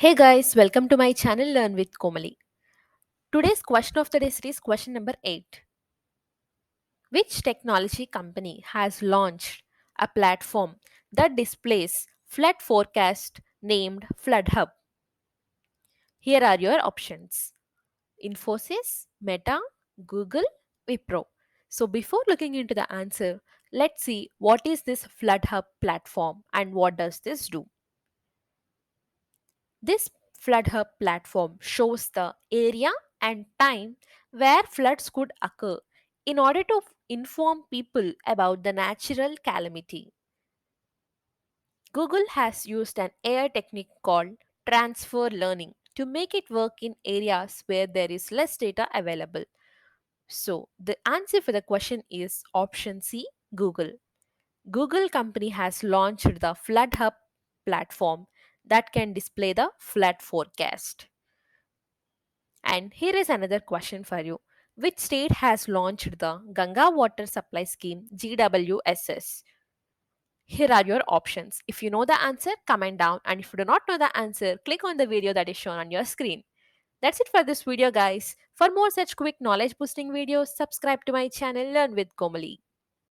Hey guys, welcome to my channel Learn with Komali. Today's question of the day series question number 8. Which technology company has launched a platform that displays flood forecast named Floodhub? Here are your options. Infosys, Meta, Google, Wipro. So before looking into the answer, let's see what is this Floodhub platform and what does this do? This Floodhub platform shows the area and time where floods could occur in order to inform people about the natural calamity. Google has used an AI technique called transfer learning to make it work in areas where there is less data available. So, the answer for the question is option C, Google. Google company has launched the Floodhub platform that can display the flood forecast. And here is another question for you. Which state has launched the Ganga Water Supply Scheme GWSS? Here are your options. If you know the answer, comment down, and if you do not know the answer, click on the video that is shown on your screen. That's it for this video guys. For more such quick knowledge boosting videos, subscribe to my channel Learn with Komali.